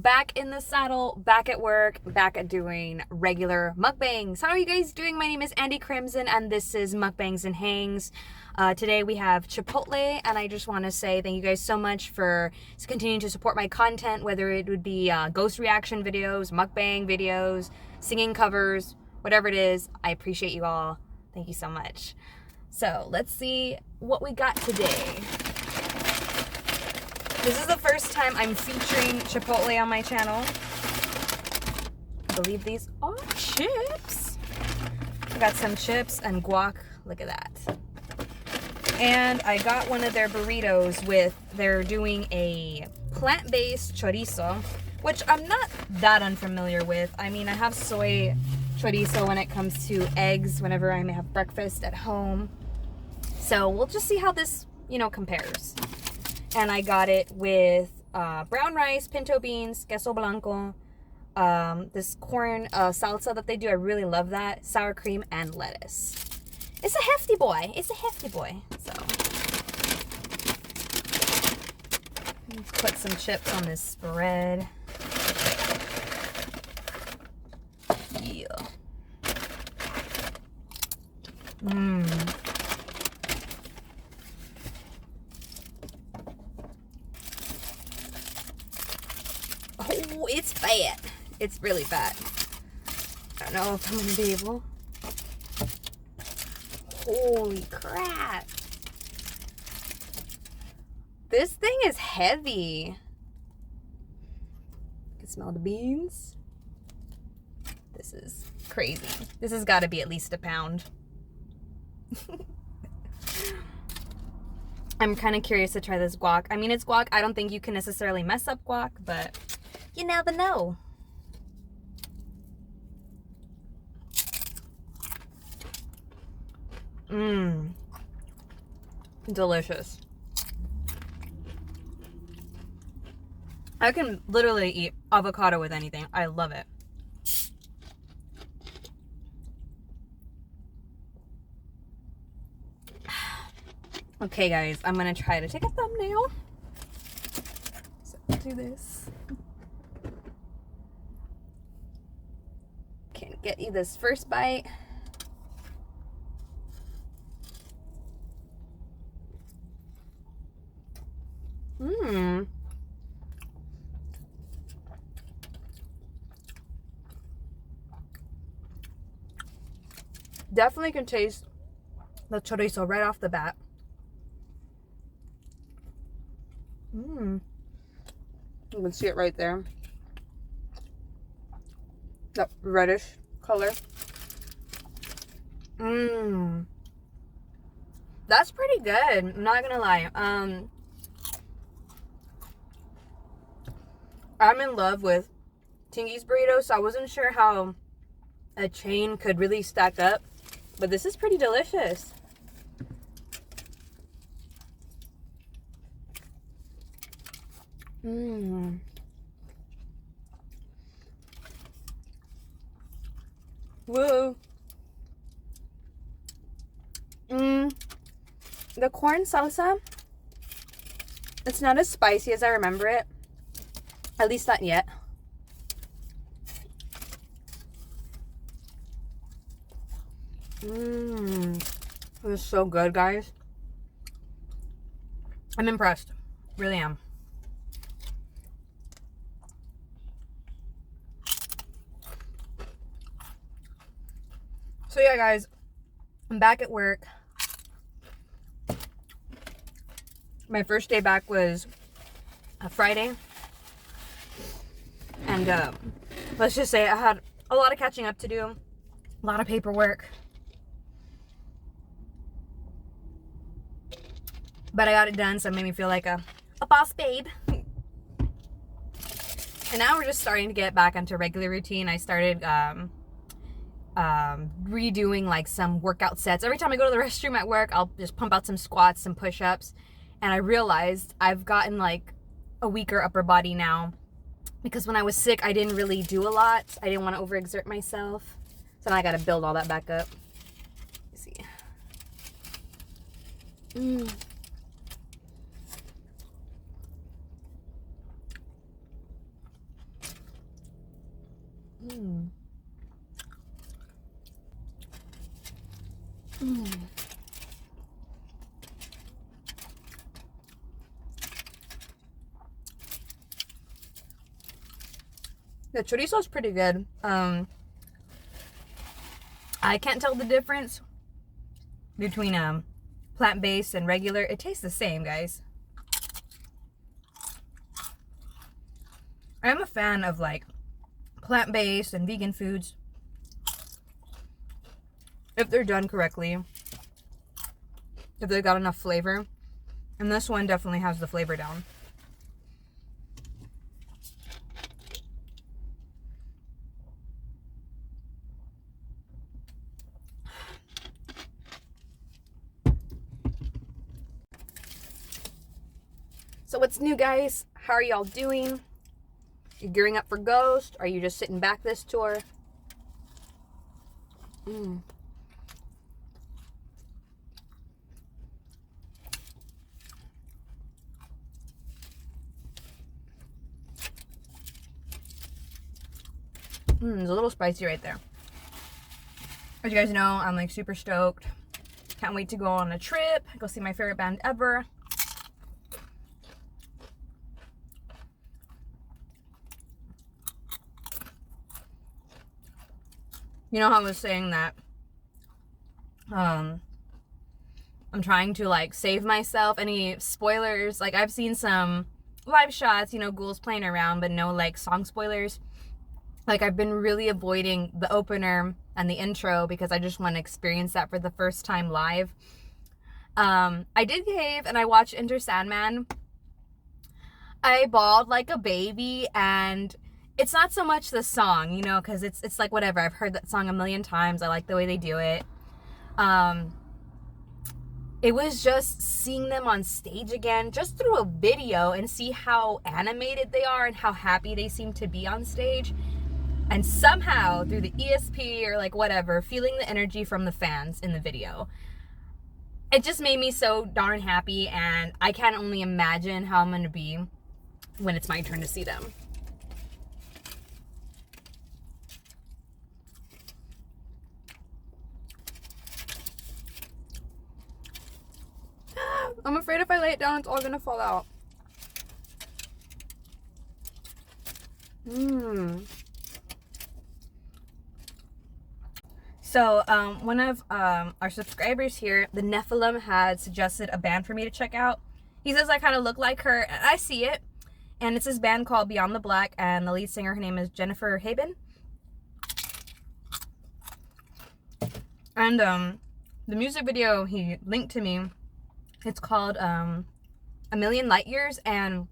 back in the saddle, back at work, back at doing regular mukbangs. How are you guys doing? My name is Andy Crimson and this is Mukbangs and Hangs. Today we have Chipotle, and I just want to say thank you guys so much for continuing to support my content, whether it would be ghost reaction videos, mukbang videos, singing covers, whatever it is. I appreciate you all. Thank you so much. So let's see what we got today. This is the first time I'm featuring Chipotle on my channel. I believe these are chips. I got some chips and guac. Look at that. And I got one of their burritos they're doing a plant-based chorizo, which I'm not that unfamiliar with. I mean, I have soy chorizo when it comes to eggs whenever I may have breakfast at home. So we'll just see how this, compares. And I got it with brown rice, pinto beans, queso blanco, this corn salsa that they do. I really love that. Sour cream and lettuce. It's a hefty boy. It's a hefty boy. So let's put some chips on this spread. Yeah. Oh, it's fat. It's really fat. I don't know if I'm gonna be able. Holy crap. This thing is heavy. You can smell the beans. This is crazy. This has got to be at least a pound. I'm kind of curious to try this guac. I mean, it's guac. I don't think you can necessarily mess up guac, but you never know. Delicious. I can literally eat avocado with anything. I love it. Okay, guys, I'm gonna try to take a thumbnail. So I'll do this. Can't get you this first bite. Definitely can taste the chorizo right off the bat. You can see it right there. That reddish color. That's pretty good. I'm not gonna lie. I'm in love with Tingy's burrito, so I wasn't sure how a chain could really stack up, but this is pretty delicious. Whoa. The corn salsa, it's not as spicy as I remember it. At least not yet. It's so good, guys. I'm impressed. Really am. So yeah, guys, I'm back at work. My first day back was a Friday. And let's just say I had a lot of catching up to do. A lot of paperwork. But I got it done, so it made me feel like a boss babe. And now we're just starting to get back into regular routine. I started redoing like some workout sets. Every time I go to the restroom at work, I'll just pump out some squats, some push-ups. And I realized I've gotten like a weaker upper body now. Because when I was sick, I didn't really do a lot. I didn't want to overexert myself. So now I got to build all that back up. Let's see. The chorizo is pretty good. I can't tell the difference between plant-based and regular. It tastes the same, guys. I'm a fan of like plant-based and vegan foods if they're done correctly, if they've got enough flavor, and this one definitely has the flavor down. So what's new, guys? How are y'all doing? You gearing up for Ghost? Are you just sitting back this tour? It's a little spicy right there. As you guys know, I'm like super stoked. Can't wait to go on a trip, go see my favorite band ever. You know how I was saying that I'm trying to like save myself any spoilers? Like I've seen some live shots, you know, ghouls playing around, but no like song spoilers. Like I've been really avoiding the opener and the intro because I just want to experience that for the first time live. I did cave and I watched Enter Sandman. I bawled like a baby, and it's not so much the song, you know, because it's like whatever. I've heard that song a million times. I like the way they do it. It was just seeing them on stage again, just through a video, and see how animated they are and how happy they seem to be on stage. And somehow, through the ESP or like whatever, feeling the energy from the fans in the video. It just made me so darn happy, and I can only imagine how I'm going to be when it's my turn to see them. I'm afraid if I lay it down, it's all gonna fall out. So, one of our subscribers here, the Nephilim, had suggested a band for me to check out. He says I kind of look like her, and I see it. And it's this band called Beyond the Black, and the lead singer, her name is Jennifer Haben. And the music video he linked to me, it's called A Million Light Years, and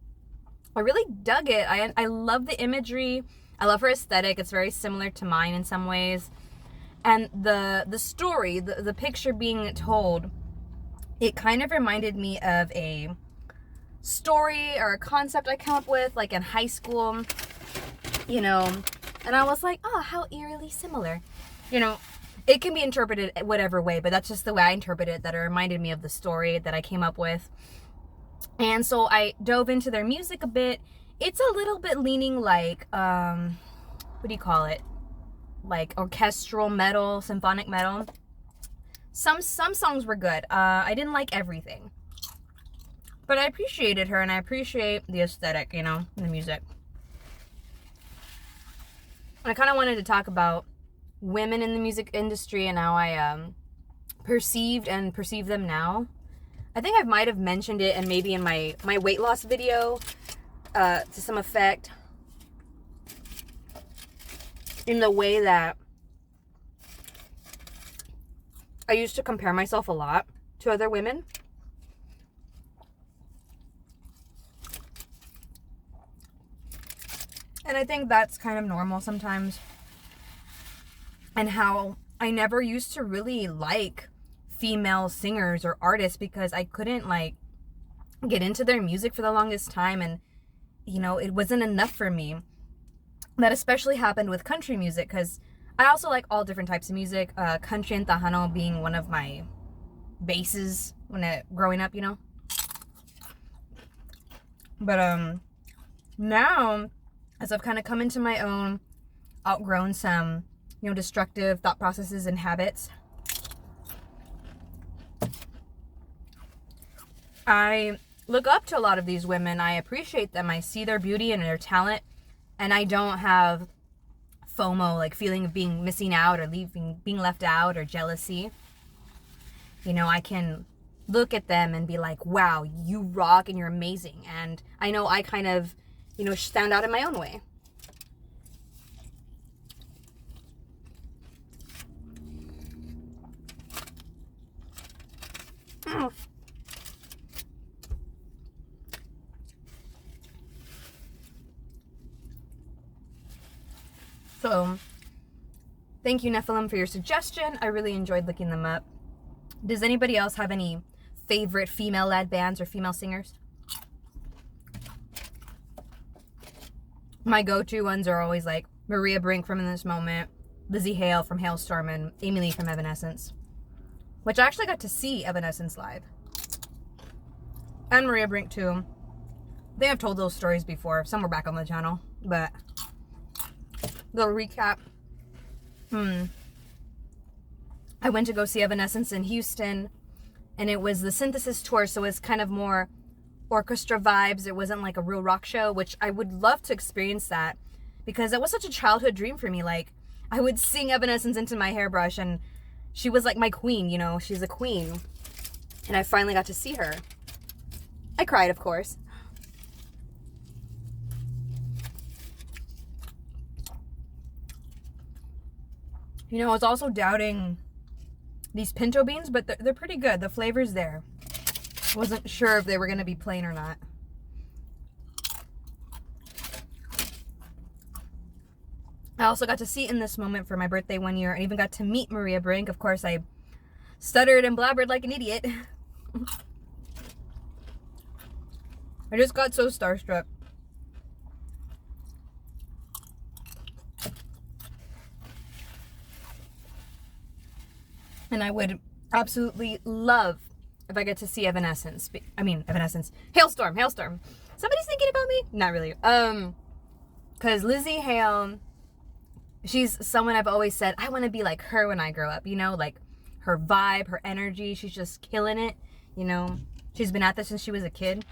I really dug it. I love the imagery. I love her aesthetic. It's very similar to mine in some ways. And the story, the picture being told, it kind of reminded me of a story or a concept I came up with like in high school, you know, and I was like, oh, how eerily similar. You know, it can be interpreted whatever way, but that's just the way I interpret it, that it reminded me of the story that I came up with. And so I dove into their music a bit. It's a little bit leaning like, what do you call it? Like orchestral metal, symphonic metal. Some songs were good. I didn't like everything. But I appreciated her, and I appreciate the aesthetic, you know, the music. And I kind of wanted to talk about women in the music industry and how I perceived and perceive them now. I think I might have mentioned it, and maybe in my weight loss video to some effect, in the way that I used to compare myself a lot to other women. And I think that's kind of normal sometimes. And how I never used to really like female singers or artists because I couldn't like get into their music for the longest time, and you know, it wasn't enough for me. That especially happened with country music, because I also like all different types of music, country and Tejano being one of my bases growing up, you know. But now, as I've kind of come into my own, outgrown some, you know, destructive thought processes and habits, I look up to a lot of these women. I appreciate them. I see their beauty and their talent, and I don't have FOMO, like feeling of being missing out or being left out or jealousy. You know, I can look at them and be like, wow, you rock and you're amazing. And I know I kind of, you know, stand out in my own way. So, thank you, Nephilim, for your suggestion. I really enjoyed looking them up. Does anybody else have any favorite female-led bands or female singers? My go-to ones are always like Maria Brink from In This Moment, Lizzie Hale from Hailstorm, and Amy Lee from Evanescence, which I actually got to see Evanescence live. And Maria Brink too. They have told those stories before, somewhere back on the channel, but little recap. I went to go see Evanescence in Houston, and it was the Synthesis tour, so it's kind of more orchestra vibes. It wasn't like a real rock show, which I would love to experience that, because it was such a childhood dream for me. Like, I would sing Evanescence into my hairbrush, and she was like my queen, you know, she's a queen. And I finally got to see her. I cried, of course. You know, I was also doubting these pinto beans, but they're pretty good. The flavor's there. Wasn't sure if they were going to be plain or not. I also got to see In This Moment for my birthday one year. I even got to meet Maria Brink. Of course, I stuttered and blabbered like an idiot. I just got so starstruck. And I would absolutely love if I get to see Evanescence. Evanescence. Hailstorm. Somebody's thinking about me? Not really. Because Lizzie Hale, she's someone I've always said, I want to be like her when I grow up. You know, like her vibe, her energy. She's just killing it. You know, she's been at this since she was a kid.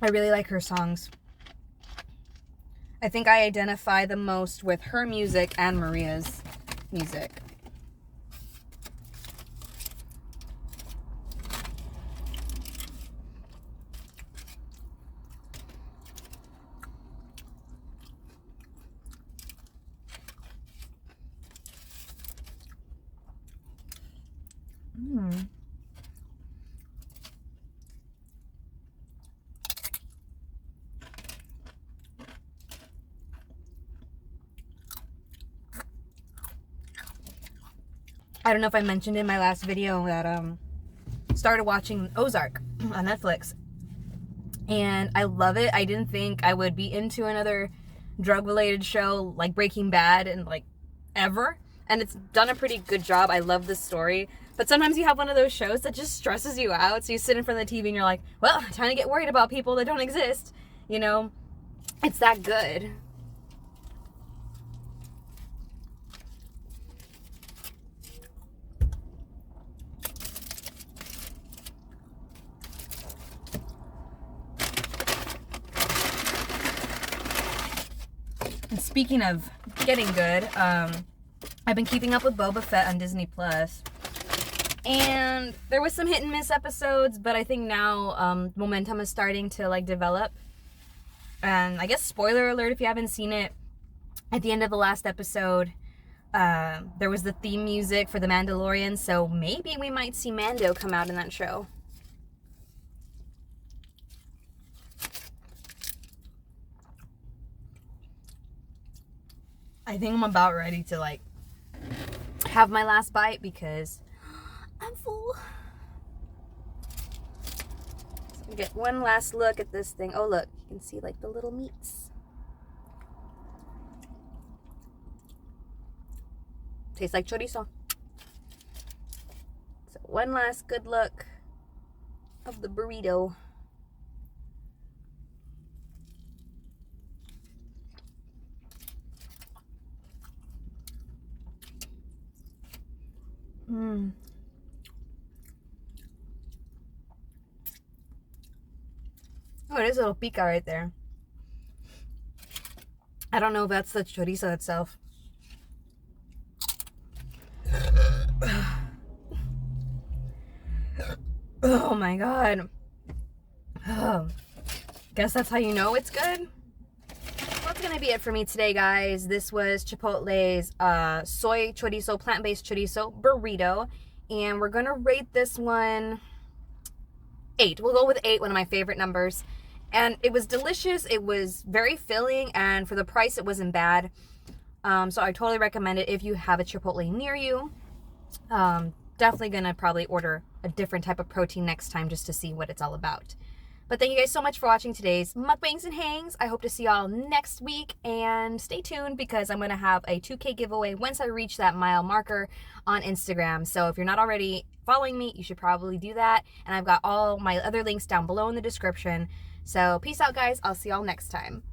I really like her songs. I think I identify the most with her music and Maria's music. I don't know if I mentioned in my last video that started watching Ozark on Netflix, and I love it. I didn't think I would be into another drug-related show like Breaking Bad and like ever, and it's done a pretty good job. I love this story, but sometimes you have one of those shows that just stresses you out, so you sit in front of the TV and you're like, well, time to get worried about people that don't exist. You know, it's that good. And speaking of getting good, I've been keeping up with Boba Fett on Disney Plus, and there was some hit and miss episodes, but I think now momentum is starting to like develop. And I guess spoiler alert if you haven't seen it, at the end of the last episode, there was the theme music for The Mandalorian, so maybe we might see Mando come out in that show. I think I'm about ready to like have my last bite because I'm full. So get one last look at this thing. Oh look, you can see like the little meats. Tastes like chorizo. So one last good look of the burrito. Oh, it is a little pica right there. I don't know if that's the chorizo itself. Oh my god. Oh. Guess that's how you know it's good. Well, that's gonna be it for me today, guys. This was Chipotle's soy chorizo, plant-based chorizo burrito, and we're gonna rate this one 8. We'll go with 8, one of my favorite numbers. And it was delicious. It was very filling, and for the price, it wasn't bad. So I totally recommend it if you have a Chipotle near you. Definitely gonna probably order a different type of protein next time just to see what it's all about. But thank you guys so much for watching today's Mukbangs and Hangs. I hope to see y'all next week, and stay tuned because I'm gonna have a 2K giveaway once I reach that mile marker on Instagram. So if you're not already following me, you should probably do that. And I've got all my other links down below in the description. So peace out, guys. I'll see y'all next time.